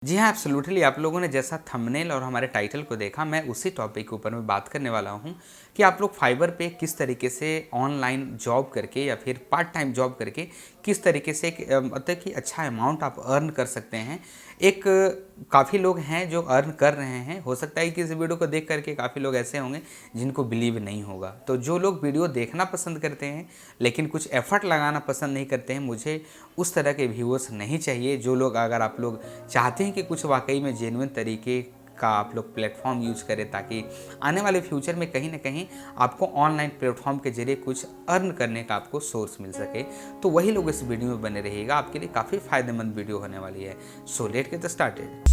जी हाँ, एब्सोल्युटली आप लोगों ने जैसा थंबनेल और हमारे टाइटल को देखा, मैं उसी टॉपिक के ऊपर मैं बात करने वाला हूँ कि आप लोग फाइवर पे किस तरीके से ऑनलाइन जॉब करके या फिर पार्ट टाइम जॉब करके किस तरीके से मतलब कि अच्छा अमाउंट आप अर्न कर सकते हैं। एक काफ़ी लोग हैं जो अर्न कर रहे हैं। हो सकता है कि इस वीडियो को देख करके काफ़ी लोग ऐसे होंगे जिनको बिलीव नहीं होगा। तो जो लोग वीडियो देखना पसंद करते हैं लेकिन कुछ एफर्ट लगाना पसंद नहीं करते हैं, मुझे उस तरह के व्यूअर्स नहीं चाहिए। जो लोग, अगर आप लोग चाहते हैं कि कुछ वाकई में जेन्युइन तरीके का आप लोग प्लेटफॉर्म यूज़ करें ताकि आने वाले फ्यूचर में कहीं ना कहीं आपको ऑनलाइन प्लेटफॉर्म के जरिए कुछ अर्न करने का आपको सोर्स मिल सके, तो वही लोग इस वीडियो में बने रहिएगा। आपके लिए काफ़ी फायदेमंद वीडियो होने वाली है। So let get started.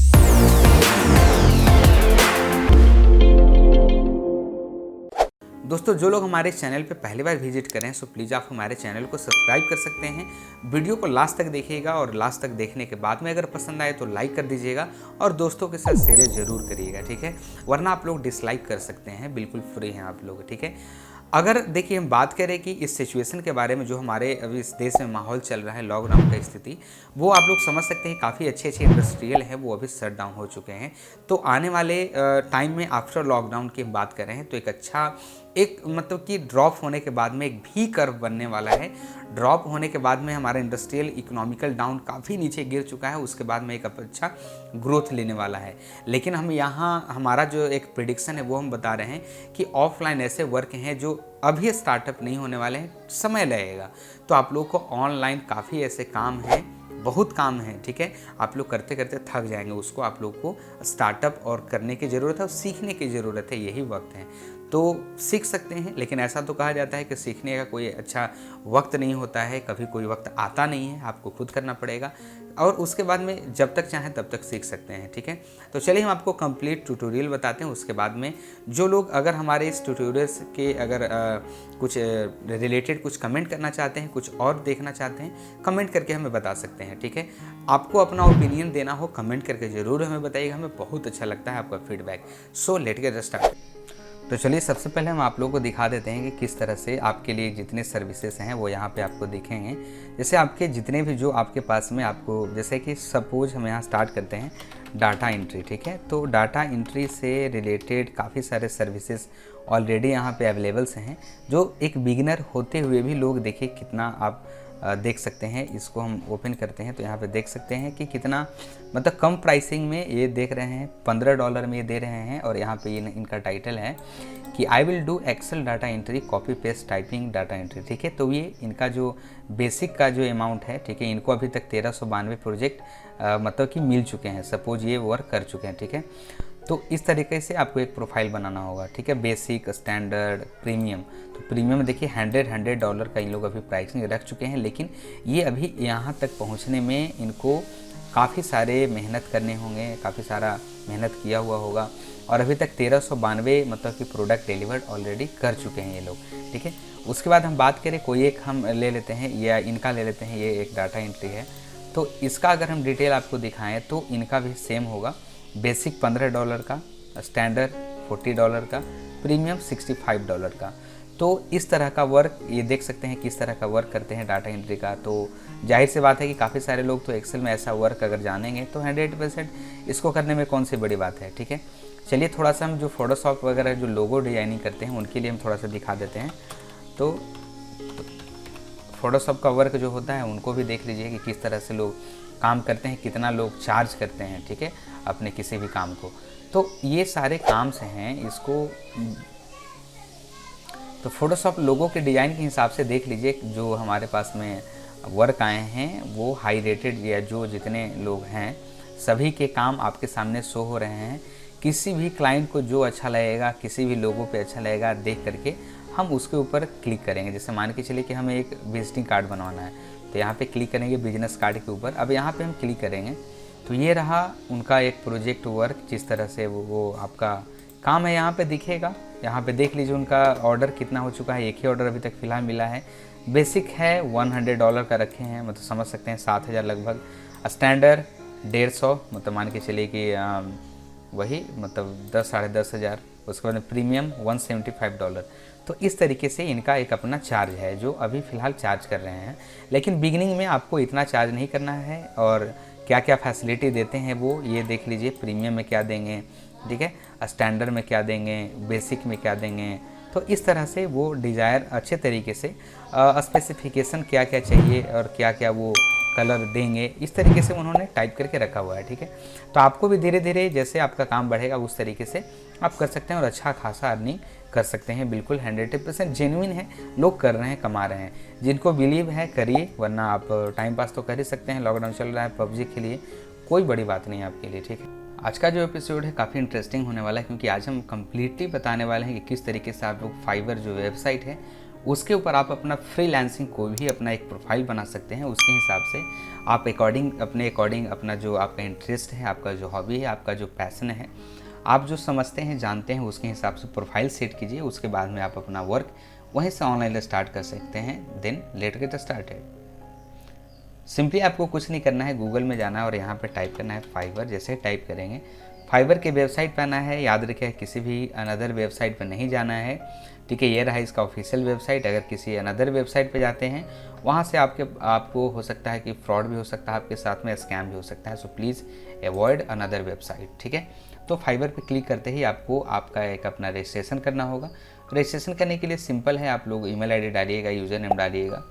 दोस्तों, जो लोग हमारे चैनल पे पहली बार विजिट करें सो प्लीज़ आप हमारे चैनल को सब्सक्राइब कर सकते हैं। वीडियो को लास्ट तक देखिएगा और लास्ट तक देखने के बाद में अगर पसंद आए तो लाइक कर दीजिएगा और दोस्तों के साथ शेयर जरूर करिएगा, ठीक है। वरना आप लोग डिसलाइक कर सकते हैं, बिल्कुल फ्री हैं आप लोग, ठीक है। अगर देखिए हम बात करें कि इस सिचुएशन के बारे में जो हमारे अभी इस देश में माहौल चल रहा है, लॉकडाउन का स्थिति, वो आप लोग समझ सकते हैं काफ़ी अच्छे अच्छे इंडस्ट्रियल हैं वो अभी शट डाउन हो चुके हैं। तो आने वाले टाइम में आफ्टर लॉकडाउन की बात करें तो एक अच्छा एक मतलब कि ड्रॉप होने के बाद में एक भी कर्व बनने वाला है। ड्रॉप होने के बाद में हमारा इंडस्ट्रियल इकोनॉमिकल डाउन काफ़ी नीचे गिर चुका है, उसके बाद में एक अच्छा ग्रोथ लेने वाला है। लेकिन हम यहाँ हमारा जो एक प्रिडिक्शन है वो हम बता रहे हैं कि ऑफलाइन ऐसे वर्क हैं जो अभी स्टार्टअप नहीं होने वाले हैं, समय लगेगा। तो आप लोग को ऑनलाइन काफ़ी ऐसे काम हैं, बहुत काम है, ठीक है। आप लोग करते करते थक जाएंगे, उसको आप लोग को स्टार्टअप और करने की ज़रूरत है और सीखने की ज़रूरत है, यही वक्त है। तो सीख सकते हैं, लेकिन ऐसा तो कहा जाता है कि सीखने का कोई अच्छा वक्त नहीं होता है, कभी कोई वक्त आता नहीं है, आपको खुद करना पड़ेगा और उसके बाद में जब तक चाहें तब तक सीख सकते हैं, ठीक है। तो चलिए हम आपको कंप्लीट ट्यूटोरियल बताते हैं। उसके बाद में जो लोग अगर हमारे इस ट्यूटोरियल्स के अगर कुछ रिलेटेड कुछ कमेंट करना चाहते हैं, कुछ और देखना चाहते हैं, कमेंट करके हमें बता सकते हैं, ठीक है। आपको अपना ओपिनियन देना हो कमेंट करके ज़रूर हमें बताइएगा, हमें बहुत अच्छा लगता है आपका feedback. So let get start. तो चलिए सबसे पहले हम आप लोगों को दिखा देते हैं कि किस तरह से आपके लिए जितने सर्विसेज हैं वो यहाँ पे आपको दिखेंगे। जैसे आपके जितने भी जो आपके पास में आपको, जैसे कि सपोज हम यहाँ स्टार्ट करते हैं डाटा एंट्री, ठीक है। तो डाटा एंट्री से रिलेटेड काफ़ी सारे सर्विसेज ऑलरेडी यहाँ पे अवेलेबल्स हैं, जो एक बिगिनर होते हुए भी लोग देखिए कितना आप देख सकते हैं। इसको हम ओपन करते हैं तो यहाँ पे देख सकते हैं कि कितना मतलब कम प्राइसिंग में ये देख रहे हैं, $15 में ये दे रहे हैं। और यहाँ पे ये इनका टाइटल है कि I will do Excel data entry copy paste typing data entry, ठीक है। तो ये इनका जो बेसिक का जो अमाउंट है, ठीक है, इनको अभी तक 1392 प्रोजेक्ट मतलब कि मिल चुके हैं, सपोज ये वर्क कर चुके हैं, ठीक है। तो इस तरीके से आपको एक प्रोफाइल बनाना होगा, ठीक है। Basic, standard, premium. तो प्रीमियम देखिए $100 का इन लोग अभी प्राइसिंग रख चुके हैं, लेकिन ये अभी यहाँ तक पहुँचने में इनको काफ़ी सारे मेहनत करने होंगे, काफ़ी सारा मेहनत किया हुआ होगा। और अभी तक 1392 मतलब कि प्रोडक्ट डिलीवर्ड ऑलरेडी कर चुके हैं ये लोग, ठीक है। उसके बाद हम बात करें, कोई एक हम ले लेते हैं या इनका ले लेते हैं, ये एक डाटा एंट्री है। तो इसका अगर हम डिटेल आपको दिखाएँ तो इनका भी सेम होगा। बेसिक $15 का, स्टैंडर्ड $40 का, प्रीमियम $65 का। तो इस तरह का वर्क ये देख सकते हैं किस तरह का वर्क करते हैं डाटा एंट्री का। तो जाहिर सी बात है कि काफ़ी सारे लोग तो एक्सेल में ऐसा वर्क अगर जानेंगे तो 100% इसको करने में कौन सी बड़ी बात है, ठीक है। चलिए थोड़ा सा हम जो फोटोशॉप वगैरह जो लोगो डिजाइनिंग करते हैं उनके लिए हम थोड़ा सा दिखा देते हैं। तो फोटोशॉप का वर्क जो होता है उनको भी देख लीजिए कि किस तरह से लोग काम करते हैं, कितना लोग चार्ज करते हैं, ठीक है, अपने किसी भी काम को। तो ये सारे काम से हैं, इसको तो फोटोशॉप लोगों के डिज़ाइन के हिसाब से देख लीजिए। जो हमारे पास में वर्क आए हैं वो हाई रेटेड या जो जितने लोग हैं सभी के काम आपके सामने शो हो रहे हैं। किसी भी क्लाइंट को जो अच्छा लगेगा, किसी भी लोगों पे अच्छा लगेगा, देख करके हम उसके ऊपर क्लिक करेंगे। जैसे मान के चलिए कि हमें एक विजिटिंग कार्ड बनवाना है, तो यहाँ पे क्लिक करेंगे बिजनेस कार्ड के ऊपर। अब यहाँ पे हम क्लिक करेंगे तो ये रहा उनका एक प्रोजेक्ट वर्क, जिस तरह से वो आपका काम है यहाँ पे दिखेगा। यहाँ पे देख लीजिए उनका ऑर्डर कितना हो चुका है, एक ही ऑर्डर अभी तक फ़िलहाल मिला है। बेसिक है $100 का रखे हैं, मतलब समझ सकते हैं 7000 लगभग। स्टैंडर्ड 150, मतलब मान के चलिए कि वही मतलब 10 साढ़े 10,000। उसके बाद प्रीमियम $175। तो इस तरीके से इनका एक अपना चार्ज है जो अभी फ़िलहाल चार्ज कर रहे हैं। लेकिन बिगिनिंग में आपको इतना चार्ज नहीं करना है और क्या क्या फैसिलिटी देते हैं वो ये देख लीजिए। प्रीमियम में क्या देंगे, ठीक है, स्टैंडर्ड में क्या देंगे, बेसिक में क्या देंगे। तो इस तरह से वो डिज़ायर अच्छे तरीके से स्पेसिफिकेशन क्या क्या चाहिए और क्या क्या वो कलर देंगे, इस तरीके से उन्होंने टाइप करके रखा हुआ है, ठीक है। तो आपको भी धीरे धीरे जैसे आपका काम बढ़ेगा उस तरीके से आप कर सकते हैं और अच्छा खासा अर्निंग कर सकते हैं। बिल्कुल 100% जेन्युइन है, लोग कर रहे हैं, कमा रहे हैं। जिनको बिलीव है करिए, वरना आप टाइम पास तो कर ही सकते हैं। लॉकडाउन चल रहा है, पबजी के लिए कोई बड़ी बात नहीं है आपके लिए, ठीक है। आज का जो एपिसोड है काफ़ी इंटरेस्टिंग होने वाला है, क्योंकि आज हम कंप्लीटली बताने वाले हैं कि किस तरीके से आप लोग फाइवर जो वेबसाइट है उसके ऊपर आप अपना फ्रीलांसिंग कोई भी अपना एक प्रोफाइल बना सकते हैं। उसके हिसाब से आप अपने अकॉर्डिंग अपना जो आपका इंटरेस्ट है, आपका जो हॉबी है, आपका जो पैशन है, आप जो समझते हैं जानते हैं, उसके हिसाब से प्रोफाइल सेट कीजिए। उसके बाद में आप अपना वर्क वहीं से ऑनलाइन स्टार्ट कर सकते हैं। Then let get started. Simply आपको कुछ नहीं करना है, गूगल में जाना है और यहाँ पे टाइप करना है फाइवर। जैसे टाइप करेंगे फाइवर के वेबसाइट पर आना है। याद रखें किसी भी अनदर वेबसाइट पर नहीं जाना है, ठीक है। ये रहा इसका ऑफिशियल वेबसाइट। अगर किसी अनदर वेबसाइट पे जाते हैं वहाँ से आपको हो सकता है कि फ्रॉड भी हो सकता है आपके साथ में, स्कैम भी हो सकता है। So please avoid another website, ठीक है। तो फाइवर पे क्लिक करते ही आपको आपका एक अपना रजिस्ट्रेशन करना होगा। रजिस्ट्रेशन करने के लिए सिंपल है, आप लोग ईमेल आईडी डालिएगा, यूज़र नेम डालिएगा,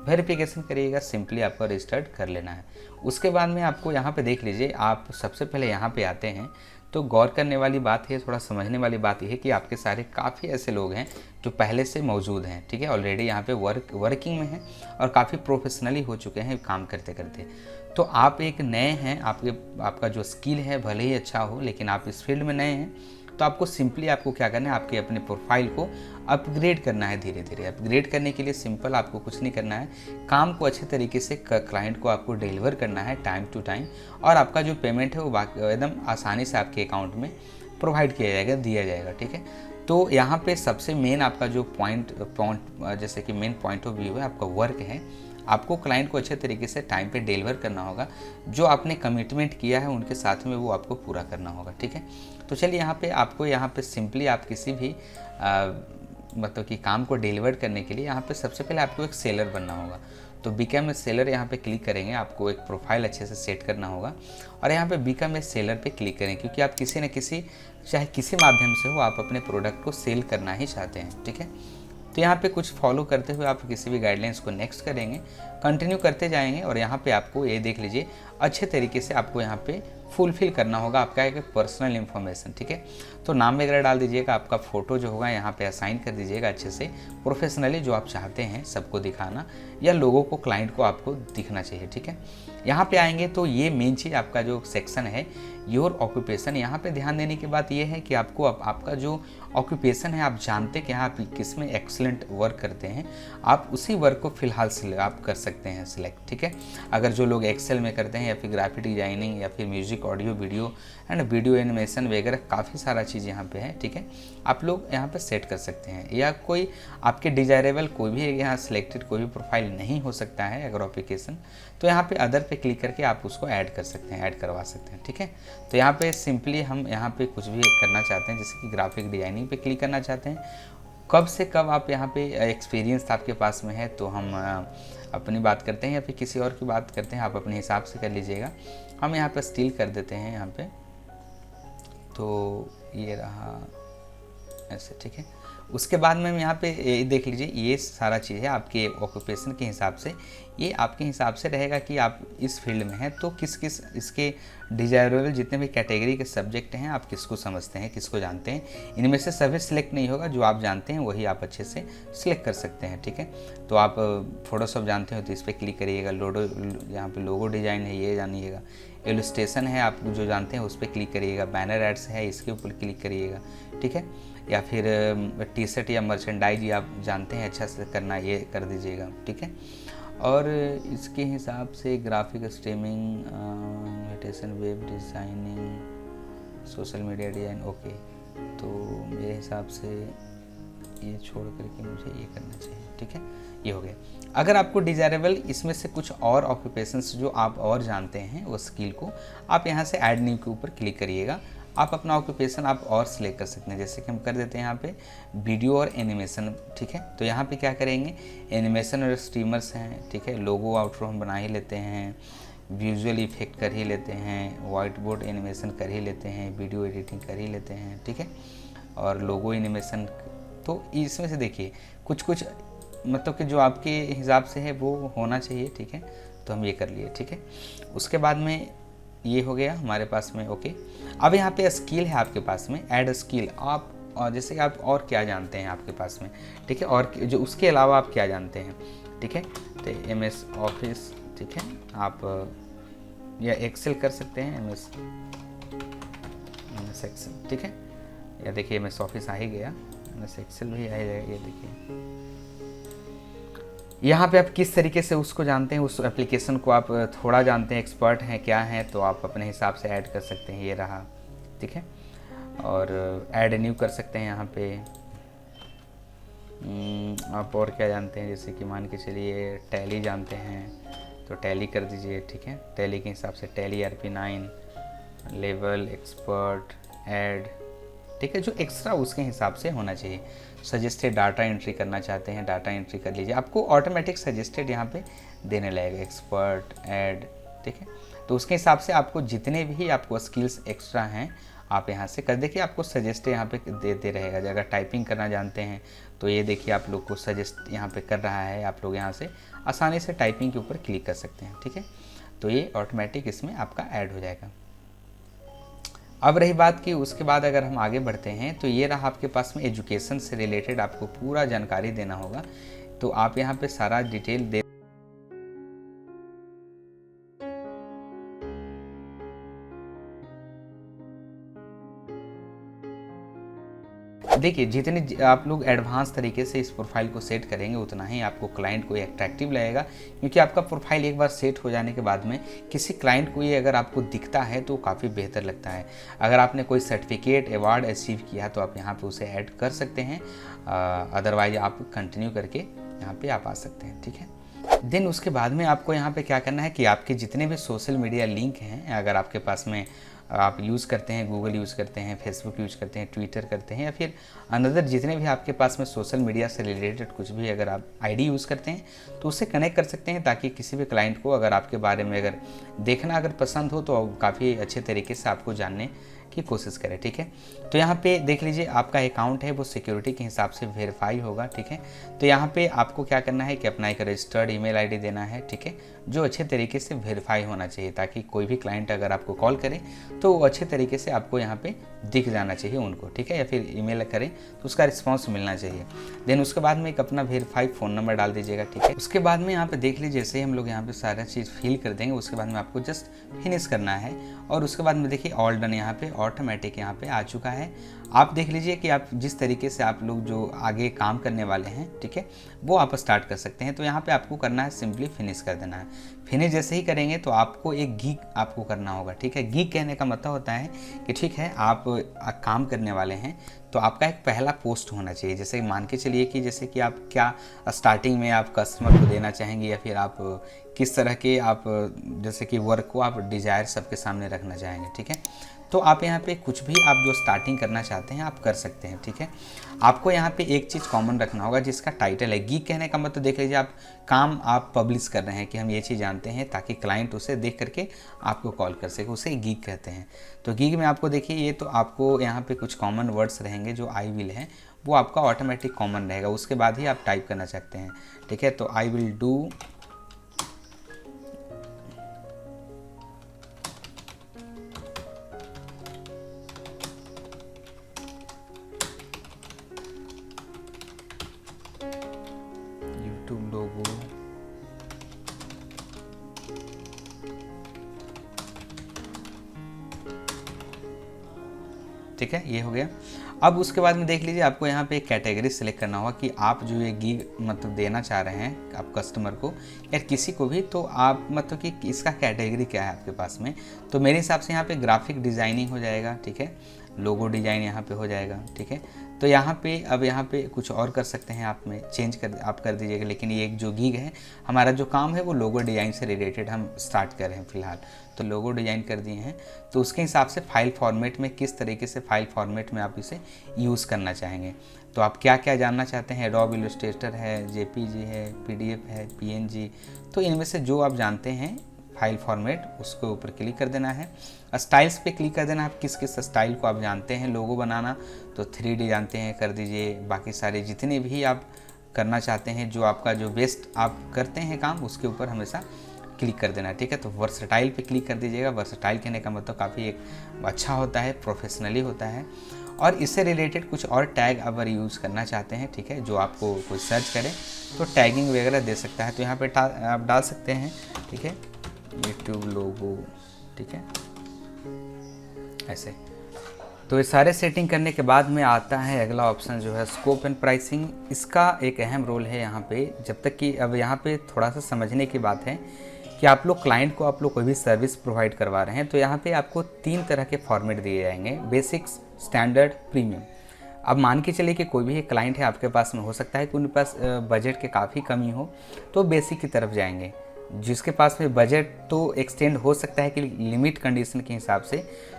वेरिफिकेशन करिएगा, सिंपली आपको रजिस्टर्ड कर लेना है। उसके बाद में आपको यहाँ पे देख लीजिए, आप सबसे पहले यहाँ पे आते हैं तो गौर करने वाली बात है, थोड़ा समझने वाली बात यह है कि आपके सारे काफ़ी ऐसे लोग हैं जो पहले से मौजूद हैं, ठीक है, ऑलरेडी यहाँ पे वर्किंग में हैं और काफ़ी प्रोफेशनली हो चुके हैं काम करते करते। तो आप एक नए हैं, आपका जो स्किल है भले ही अच्छा हो, लेकिन आप इस फील्ड में नए हैं, तो आपको सिंपली आपको क्या करना है, आपके अपने प्रोफाइल को अपग्रेड करना है धीरे धीरे। अपग्रेड करने के लिए सिंपल आपको कुछ नहीं करना है, काम को अच्छे तरीके से क्लाइंट को आपको डिलीवर करना है टाइम टू टाइम, और आपका जो पेमेंट है वो एकदम आसानी से आपके अकाउंट में प्रोवाइड किया जाएगा, दिया जाएगा, ठीक है। तो यहाँ पे सबसे मेन आपका जो पॉइंट जैसे कि मेन पॉइंट ऑफ व्यू है आपका वर्क है। आपको क्लाइंट को अच्छे तरीके से टाइम पे डिलीवर करना होगा, जो आपने कमिटमेंट किया है उनके साथ में वो आपको पूरा करना होगा, ठीक है। तो चलिए यहाँ पे सिंपली आप किसी भी मतलब कि काम को डिलीवर करने के लिए यहाँ पे सबसे पहले आपको एक सेलर बनना होगा। तो बिकम ए सेलर यहाँ पे क्लिक करेंगे, आपको एक प्रोफाइल अच्छे से सेट करना होगा और यहाँ पे बिकम ए सेलर पे क्लिक करें, क्योंकि आप किसी न किसी चाहे किसी माध्यम से हो आप अपने प्रोडक्ट को सेल करना ही चाहते हैं, ठीक है। तो यहाँ पे कुछ फॉलो करते हुए आप किसी भी गाइडलाइंस को नेक्स्ट करेंगे, कंटिन्यू करते जाएंगे और यहाँ पे आपको ये देख लीजिए अच्छे तरीके से आपको यहाँ पे फुलफिल करना होगा आपका एक पर्सनल इन्फॉर्मेशन, ठीक है। तो नाम वगैरह डाल दीजिएगा, आपका फ़ोटो जो होगा यहाँ पे असाइन कर दीजिएगा अच्छे से प्रोफेशनली, जो आप चाहते हैं सबको दिखाना या लोगों को, क्लाइंट को आपको दिखना चाहिए, ठीक है। यहाँ पे आएंगे तो ये मेन चीज़ आपका जो सेक्शन है योर ऑक्यूपेशन, यहाँ पे ध्यान देने की बात यह है कि आपको आपका जो ऑक्यूपेशन है आप जानते हैं कि हाँ आप किस में एक्सलेंट वर्क करते हैं, आप उसी वर्क को फिलहाल आप कर सकते हैं सिलेक्ट, ठीक है। अगर जो लोग एक्सेल में करते हैं या फिर ग्राफिक डिजाइनिंग या फिर music, audio, video and video animation वगैरह काफ़ी सारा चीज़ यहाँ पे है, ठीक है। आप लोग यहाँ पे सेट कर सकते हैं, या कोई आपके डिजायरेबल कोई भी यहाँ सिलेक्टेड कोई भी प्रोफाइल नहीं हो सकता है अगर एप्लीकेशन, तो यहाँ पे अदर पे क्लिक करके आप उसको ऐड कर सकते हैं, ऐड करवा सकते हैं, ठीक है। तो यहाँ पे सिंपली हम यहाँ पे कुछ भी करना चाहते हैं, जैसे कि ग्राफिक डिजाइनिंग पे क्लिक करना चाहते हैं, कब से कब आप यहाँ पे एक्सपीरियंस आपके पास में है, तो हम अपनी बात करते हैं या फिर किसी और की बात करते हैं, आप अपने हिसाब से कर लीजिएगा। हम यहाँ पे स्टील कर देते हैं यहाँ पे, तो ये रहा ऐसे, ठीक है। उसके बाद में हम यहाँ पे देख लीजिए ये सारा चीज़ है आपके ऑक्यूपेशन के हिसाब से, ये आपके हिसाब से रहेगा कि आप इस फील्ड में हैं तो किस किस इसके डिजायरेबल जितने भी कैटेगरी के सब्जेक्ट हैं आप किसको समझते हैं, किसको जानते हैं। इनमें से सभी सिलेक्ट नहीं होगा, जो आप जानते हैं वही आप अच्छे से सिलेक्ट कर सकते हैं, ठीक है। तो आप फोटोशॉप जानते हो तो इस पर क्लिक करिएगा, यहाँ पे लोगो डिज़ाइन है ये जानिएगा, इलस्ट्रेशन है आप जो जानते हैं उस पर क्लिक करिएगा, बैनर एड्स है इसके ऊपर क्लिक करिएगा, ठीक है। या फिर टी शर्ट या मर्चेंडाइज या आप जानते हैं अच्छा से करना, ये कर दीजिएगा, ठीक है। और इसके हिसाब से graphic streaming, meditation, web designing, social media design, okay. तो मेरे हिसाब से ये छोड़ करके मुझे ये करना चाहिए, ठीक है। ये हो गया। अगर आपको डिजायरेबल इसमें से कुछ और ऑक्यूपेशंस जो आप और जानते हैं वो स्किल को आप यहाँ से ऐड न्यू के ऊपर क्लिक करिएगा, आप अपना ऑक्यूपेशन आप और सिलेक्ट कर सकते हैं। जैसे कि हम कर देते हैं यहाँ पे वीडियो और एनिमेशन, ठीक है। तो यहाँ पे क्या करेंगे, एनिमेशन और स्ट्रीमर्स हैं, ठीक है। लोगो आउटरो हम बना ही लेते हैं, विजुअल इफेक्ट कर ही लेते हैं, वाइट बोर्ड एनिमेशन कर ही लेते हैं, वीडियो एडिटिंग कर ही लेते हैं, ठीक है, और लोगो एनिमेशन। तो इसमें से देखिए कुछ कुछ मतलब कि जो आपके हिसाब से है वो होना चाहिए, ठीक है, तो हम ये कर लिए, ठीक है। उसके बाद में ये हो गया हमारे पास में, ओके। अब यहाँ पे स्किल है आपके पास में, ऐड स्किल। आप और जैसे कि आप और क्या जानते हैं आपके पास में, ठीक है, और जो उसके अलावा आप क्या जानते हैं, ठीक है, तो MS ऑफिस, ठीक है, आप या एक्सेल कर सकते हैं, MS एक्सेल, ठीक है, या देखिए MS ऑफिस आ ही गया, MS एक्सेल भी आ ही जाएगा। ये देखिए यहाँ पे आप किस तरीके से उसको जानते हैं, उस एप्लीकेशन को आप थोड़ा जानते हैं, एक्सपर्ट हैं क्या हैं, तो आप अपने हिसाब से ऐड कर सकते हैं, ये रहा, ठीक है। और ऐड न्यू कर सकते हैं यहाँ पे। आप और क्या जानते हैं, जैसे कि मान के चलिए टैली जानते हैं तो टैली कर दीजिए, ठीक है, टैली के हिसाब से tally RP9 level expert add, ठीक है, जो एक्स्ट्रा उसके हिसाब से होना चाहिए। सजेस्टेड डाटा एंट्री करना चाहते हैं, डाटा एंट्री कर लीजिए, आपको ऑटोमेटिक सजेस्टेड यहाँ पे देने लगेगा, एक्सपर्ट ऐड, ठीक है। तो उसके हिसाब से आपको जितने भी आपको स्किल्स एक्स्ट्रा हैं आप यहाँ से कर देखिए, आपको सजेस्ट यहाँ पे देते रहेगा। अगर टाइपिंग करना जानते हैं तो ये देखिए आप लोग को सजेस्ट यहाँ पे कर रहा है, आप लोग यहाँ से आसानी से टाइपिंग के ऊपर क्लिक कर सकते हैं, ठीक है। तो ये ऑटोमेटिक इसमें आपका ऐड हो जाएगा। अब रही बात कि उसके बाद अगर हम आगे बढ़ते हैं तो ये रहा आपके पास में एजुकेशन से रिलेटेड आपको पूरा जानकारी देना होगा, तो आप यहाँ पे सारा डिटेल दे देखिए जितने आप लोग एडवांस तरीके से इस प्रोफाइल को सेट करेंगे उतना ही आपको क्लाइंट को अट्रैक्टिव लगेगा, क्योंकि आपका प्रोफाइल एक बार सेट हो जाने के बाद में किसी क्लाइंट को ये अगर आपको दिखता है तो काफ़ी बेहतर लगता है। अगर आपने कोई सर्टिफिकेट अवार्ड अचीव किया तो आप यहाँ पे उसे ऐड कर सकते हैं, अदरवाइज आप कंटिन्यू करके यहाँ पे आप आ सकते हैं, ठीक है। देन उसके बाद में आपको यहाँ पे क्या करना है कि आपके जितने भी सोशल मीडिया लिंक हैं, अगर आपके पास में आप यूज़ करते हैं, गूगल यूज़ करते हैं, फेसबुक यूज़ करते हैं, ट्विटर करते हैं, या फिर अनदर जितने भी आपके पास में सोशल मीडिया से रिलेटेड कुछ भी अगर आप आईडी यूज़ करते हैं तो उससे कनेक्ट कर सकते हैं, ताकि किसी भी क्लाइंट को अगर आपके बारे में अगर देखना अगर पसंद हो तो काफ़ी अच्छे तरीके से आपको जानने की कोशिश करें, ठीक है। तो यहाँ पे देख लीजिए आपका अकाउंट है वो सिक्योरिटी के हिसाब से वेरीफाई होगा, ठीक है। तो यहाँ पे आपको क्या करना है कि अपना एक रजिस्टर्ड ईमेल आईडी देना है, ठीक है, जो अच्छे तरीके से वेरीफाई होना चाहिए, ताकि कोई भी क्लाइंट अगर आपको कॉल करे तो वो अच्छे तरीके से आपको यहाँ पे दिख जाना चाहिए उनको, ठीक है, या फिर ईमेल करें तो उसका रिस्पॉन्स मिलना चाहिए। देन उसके बाद में एक अपना वेरीफाई फ़ोन नंबर डाल दीजिएगा, ठीक है। उसके बाद में यहाँ पे देख लीजिए जैसे ही हम लोग यहाँ पे सारा चीज़ फिल कर देंगे उसके बाद में आपको जस्ट फिनिश करना है, और उसके बाद में देखिए ऑल डन यहाँ पे ऑटोमेटिक यहाँ पे आ चुका है। आप देख लीजिए कि आप जिस तरीके से आप लोग जो आगे काम करने वाले हैं, ठीक है, वो आप स्टार्ट कर सकते हैं। तो यहाँ पे आपको करना है सिंपली फिनिश कर देना है। फिनिश जैसे ही करेंगे तो आपको एक गीग आपको करना होगा, ठीक है। गीग कहने का मतलब होता है कि ठीक है आप काम करने वाले हैं तो आपका एक पहला पोस्ट होना चाहिए। जैसे मान के चलिए कि जैसे कि आप क्या स्टार्टिंग में आप कस्टमर को देना चाहेंगे, या फिर आप किस तरह के आप जैसे कि वर्क को आप डिज़ायर सबके सामने रखना चाहेंगे, ठीक है। तो आप यहाँ पे कुछ भी आप जो स्टार्टिंग करना चाहते हैं आप कर सकते हैं, ठीक है। आपको यहाँ पे एक चीज़ कॉमन रखना होगा जिसका टाइटल है गीक। कहने का मतलब देख लीजिए आप काम आप पब्लिश कर रहे हैं कि हम ये चीज़ जानते हैं, ताकि क्लाइंट उसे देख करके आपको कॉल कर सके, उसे गीक कहते हैं। तो गीक में आपको देखिए ये तो आपको यहाँ पे कुछ कॉमन वर्ड्स रहेंगे, जो आई विल है वो आपका ऑटोमेटिक कॉमन रहेगा, उसके बाद ही आप टाइप करना चाहते हैं, ठीक है। तो आई विल डू यूट्यूब लोगो, ठीक है, ये हो गया। अब उसके बाद में देख लीजिए आपको यहाँ पे एक कैटेगरी सेलेक्ट करना होगा कि आप जो ये गीग मतलब देना चाह रहे हैं आप कस्टमर को या किसी को भी, तो आप मतलब कि इसका कैटेगरी क्या है आपके पास में। तो मेरे हिसाब से यहाँ पे ग्राफिक डिज़ाइनिंग हो जाएगा, ठीक है, लोगो डिज़ाइन यहाँ पे हो जाएगा, ठीक है। तो यहाँ पे अब यहाँ पे कुछ और कर सकते हैं, आप में चेंज कर आप कर दीजिएगा, लेकिन ये एक जो गीग है हमारा जो काम है वो लोगो डिज़ाइन से रिलेटेड हम स्टार्ट कर रहे हैं फ़िलहाल। तो लोगो डिज़ाइन कर दिए हैं, तो उसके हिसाब से फाइल फॉर्मेट में किस तरीके से फाइल फॉर्मेट में आप इसे यूज़ करना चाहेंगे, तो आप क्या क्या जानना चाहते हैं। एडोब इलस्ट्रेटर है, जेपीजी है, पीडीएफ है, पीएनजी, तो इनमें से जो आप जानते हैं फाइल फॉर्मेट, उसके ऊपर क्लिक कर देना है। स्टाइल्स पे क्लिक कर देना है। आप किस किस स्टाइल को आप जानते हैं लोगो बनाना, तो 3D जानते हैं कर दीजिए। बाकी सारे जितने भी आप करना चाहते हैं, जो आपका जो बेस्ट आप करते हैं काम, उसके ऊपर हमेशा क्लिक कर देना है। ठीक है, तो वर्सटाइल पे क्लिक कर दीजिएगा। वर्सटाइल कहने का मतलब काफ़ी एक अच्छा होता है, प्रोफेशनली होता है। और इससे रिलेटेड कुछ और टैग अगर यूज़ करना चाहते हैं, ठीक है, जो आपको कोई सर्च करे तो टैगिंग वगैरह दे सकता है, तो यहाँ पे आप डाल सकते हैं। ठीक है, यूट्यूब लोगो, ठीक है, ऐसे। तो ये सारे सेटिंग करने के बाद में आता है अगला ऑप्शन जो है स्कोप एंड प्राइसिंग। इसका एक अहम रोल है यहाँ पे, जब तक कि अब यहाँ पे थोड़ा सा समझने की बात है कि आप लोग क्लाइंट को आप लोग कोई भी सर्विस प्रोवाइड करवा रहे हैं, तो यहाँ पे आपको 3 तरह के फॉर्मेट दिए जाएंगे, बेसिक्स, स्टैंडर्ड, प्रीमियम। अब मान के चलिए कि कोई भी एक क्लाइंट है आपके पास में, हो सकता है कि उनके पास बजट के काफ़ी कमी हो, तो बेसिक की तरफ जाएंगे। जिसके पास में बजट तो एक्सटेंड हो सकता है कि लिमिट कंडीशन के हिसाब से,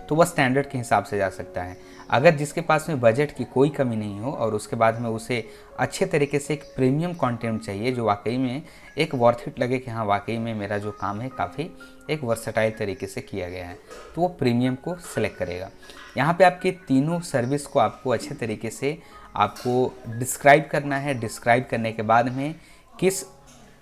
तो वह स्टैंडर्ड के हिसाब से जा सकता है। अगर जिसके पास में बजट की कोई कमी नहीं हो और उसके बाद में उसे अच्छे तरीके से एक प्रीमियम कंटेंट चाहिए, जो वाकई में एक वर्थ इट लगे कि हाँ वाकई में मेरा जो काम है काफ़ी एक वर्सेटाइल तरीके से किया गया है, तो वो प्रीमियम को सिलेक्ट करेगा। यहाँ पे आपकी तीनों सर्विस को आपको अच्छे तरीके से आपको डिस्क्राइब करना है। डिस्क्राइब करने के बाद में किस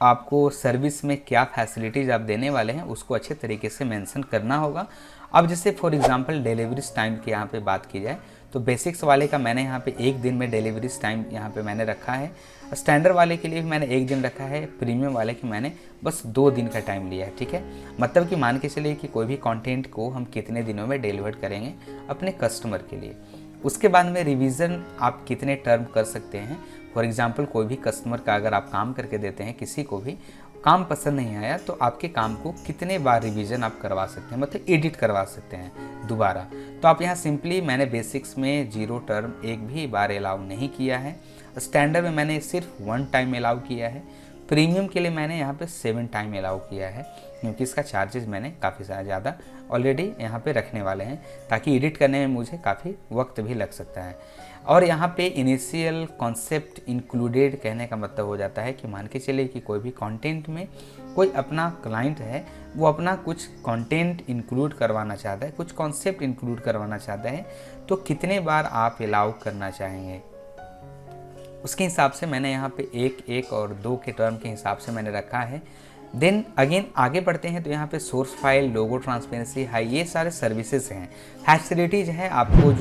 आपको सर्विस में क्या फैसिलिटीज़ आप देने वाले हैं, उसको अच्छे तरीके से मेंशन करना होगा। अब जैसे फॉर एग्जांपल डिलीवरी टाइम की यहाँ पे बात की जाए, तो बेसिक्स वाले का मैंने यहाँ पे 1 दिन में डिलीवरी टाइम यहाँ पे मैंने रखा है। स्टैंडर्ड वाले के लिए भी मैंने 1 दिन रखा है। प्रीमियम वाले की मैंने बस 2 दिन का टाइम लिया है। ठीक है, मतलब कि मान के चलिए कि कोई भी कंटेंट को हम कितने दिनों में डिलीवर करेंगे अपने कस्टमर के लिए। उसके बाद में रिवीजन आप कितने टर्म कर सकते हैं। फॉर एग्जांपल कोई भी कस्टमर का अगर आप काम करके देते हैं, किसी को भी काम पसंद नहीं आया, तो आपके काम को कितने बार रिवीजन आप करवा सकते हैं, मतलब एडिट करवा सकते हैं दोबारा। तो आप यहाँ सिंपली मैंने बेसिक्स में 0 टर्म एक भी बार अलाउ नहीं किया है। स्टैंडर्ड में मैंने सिर्फ 1 टाइम अलाउ किया है। प्रीमियम के लिए मैंने यहाँ पे 7 टाइम अलाउ किया है, क्योंकि इसका चार्जेस मैंने काफ़ी सारा ज़्यादा ऑलरेडी यहाँ पे रखने वाले हैं, ताकि एडिट करने में मुझे काफ़ी वक्त भी लग सकता है। और यहाँ पे इनिशियल कॉन्सेप्ट इंक्लूडेड कहने का मतलब हो जाता है कि मान के चलिए कि कोई भी कंटेंट में कोई अपना क्लाइंट है, वो अपना कुछ कंटेंट इंक्लूड करवाना चाहता है, कुछ कॉन्सेप्ट इंक्लूड करवाना चाहता है, तो कितने बार आप अलाउ करना चाहेंगे, उसके हिसाब से मैंने यहाँ पे 1 और 2 के टर्म के हिसाब से मैंने रखा है। देन अगेन आगे बढ़ते हैं, तो यहाँ पे सोर्स फाइल, लोगो ट्रांसपेरेंसी, हाई, ये सारे सर्विसेज हैं, फैसिलिटीज़ हैं। आपको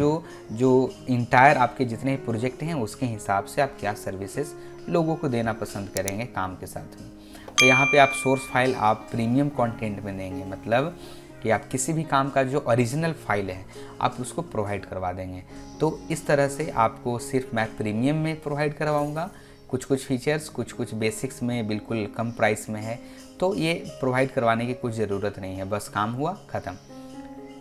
जो इंटायर आपके जितने प्रोजेक्ट हैं उसके हिसाब से आप क्या सर्विसेज लोगों को देना पसंद करेंगे काम के साथ में। तो यहाँ पे आप सोर्स फाइल आप प्रीमियम कंटेंट में देंगे, मतलब कि आप किसी भी काम का जो ओरिजिनल फाइल है आप उसको प्रोवाइड करवा देंगे। तो इस तरह से आपको सिर्फ मैं प्रीमियम में प्रोवाइड करवाऊँगा, कुछ फीचर्स, कुछ बेसिक्स में बिल्कुल कम प्राइस में है, तो ये प्रोवाइड करवाने की कुछ ज़रूरत नहीं है, बस काम हुआ ख़त्म।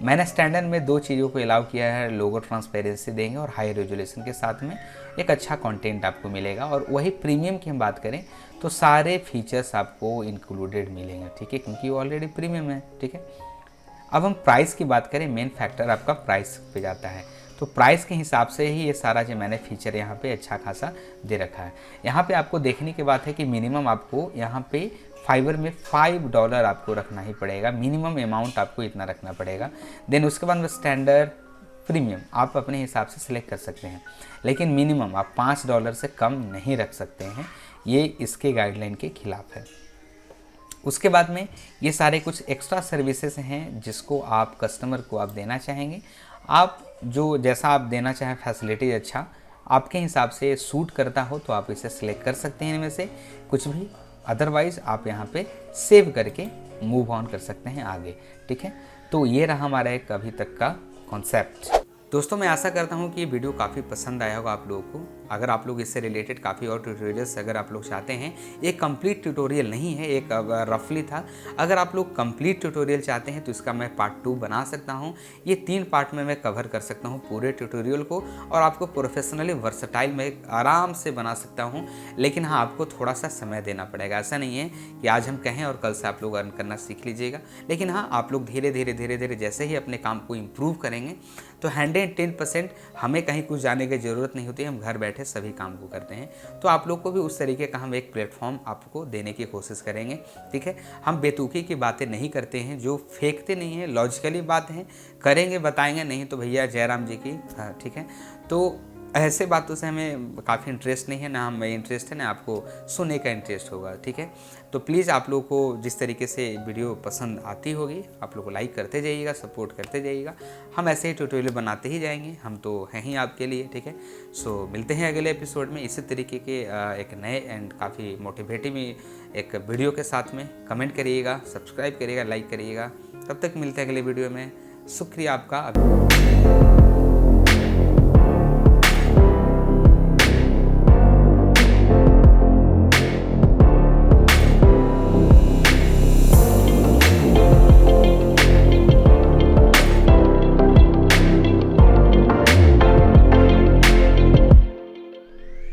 मैंने स्टैंडर्ड में 2 चीज़ों को अलाउ किया है, लोगो ट्रांसपेरेंसी देंगे और हाई रेजोल्यूशन के साथ में एक अच्छा कंटेंट आपको मिलेगा। और वही प्रीमियम की हम बात करें तो सारे फीचर्स आपको इंक्लूडेड मिलेंगे, ठीक है, क्योंकि वो ऑलरेडी प्रीमियम है। ठीक है, अब हम प्राइस की बात करें, मेन फैक्टर आपका प्राइस पे जाता है, तो प्राइस के हिसाब से ही ये सारा जो मैंने फीचर यहाँ पे अच्छा खासा दे रखा है। यहाँ पे आपको देखने की बात है कि मिनिमम आपको यहाँ पे फाइवर में $5 आपको रखना ही पड़ेगा, मिनिमम अमाउंट आपको इतना रखना पड़ेगा। देन उसके बाद में स्टैंडर्ड, प्रीमियम आप अपने हिसाब से सिलेक्ट कर सकते हैं, लेकिन मिनिमम आप $5 से कम नहीं रख सकते हैं, ये इसके गाइडलाइन के खिलाफ है। उसके बाद में ये सारे कुछ एक्स्ट्रा सर्विसेज हैं जिसको आप कस्टमर को आप देना चाहेंगे। आप जो जैसा आप देना चाहें फैसिलिटी, अच्छा आपके हिसाब से सूट करता हो तो आप इसे सिलेक्ट कर सकते हैं इनमें से कुछ भी, अदरवाइज़ आप यहाँ पे सेव करके मूव ऑन कर सकते हैं आगे। ठीक है, तो ये रहा हमारा एक अभी तक का कॉन्सेप्ट। दोस्तों मैं आशा करता हूँ कि ये वीडियो काफ़ी पसंद आया होगा आप लोगों को। अगर आप लोग इससे रिलेटेड काफ़ी और ट्यूटोरियल्स अगर आप लोग चाहते हैं, एक कंप्लीट ट्यूटोरियल नहीं है, एक रफली था। अगर आप लोग कंप्लीट ट्यूटोरियल चाहते हैं तो इसका मैं पार्ट 2 बना सकता हूँ। ये 3 पार्ट में मैं कवर कर सकता हूँ पूरे ट्यूटोरियल को, और आपको प्रोफेशनली वर्सटाइल में आराम से बना सकता हूँ। लेकिन हाँ, आपको थोड़ा सा समय देना पड़ेगा। ऐसा नहीं है कि आज हम कहें और कल से आप लोग अर्न करना सीख लीजिएगा। लेकिन हाँ, आप लोग धीरे धीरे जैसे ही अपने काम को इम्प्रूव करेंगे तो 110% हमें कहीं कुछ जाने की ज़रूरत नहीं होती, हम घर बैठे बैठे सभी काम को करते हैं। तो आप लोग को भी उस तरीके का हम एक प्लेटफॉर्म आपको देने की कोशिश करेंगे, ठीक है। हम बेतुकी की बातें नहीं करते हैं, जो फेंकते नहीं हैं, लॉजिकली बात है, करेंगे बताएंगे, नहीं तो भैया जयराम जी की, ठीक है। तो ऐसे बातों से हमें काफ़ी इंटरेस्ट नहीं है, ना हमें इंटरेस्ट है, ना आपको सुनने का इंटरेस्ट होगा, ठीक है। तो प्लीज़ आप लोग को जिस तरीके से वीडियो पसंद आती होगी आप लोग को लाइक करते जाइएगा, सपोर्ट करते जाइएगा। हम ऐसे ही ट्यूटोरियल बनाते ही जाएंगे, हम तो हैं ही आपके लिए, ठीक है। सो मिलते हैं अगले एपिसोड में इसी तरीके के एक नए एंड काफ़ी मोटिवेटिव एक वीडियो के साथ में। कमेंट करिएगा, सब्सक्राइब करिएगा, लाइक करिएगा। तब तक मिलते हैं अगले वीडियो में। शुक्रिया आपका।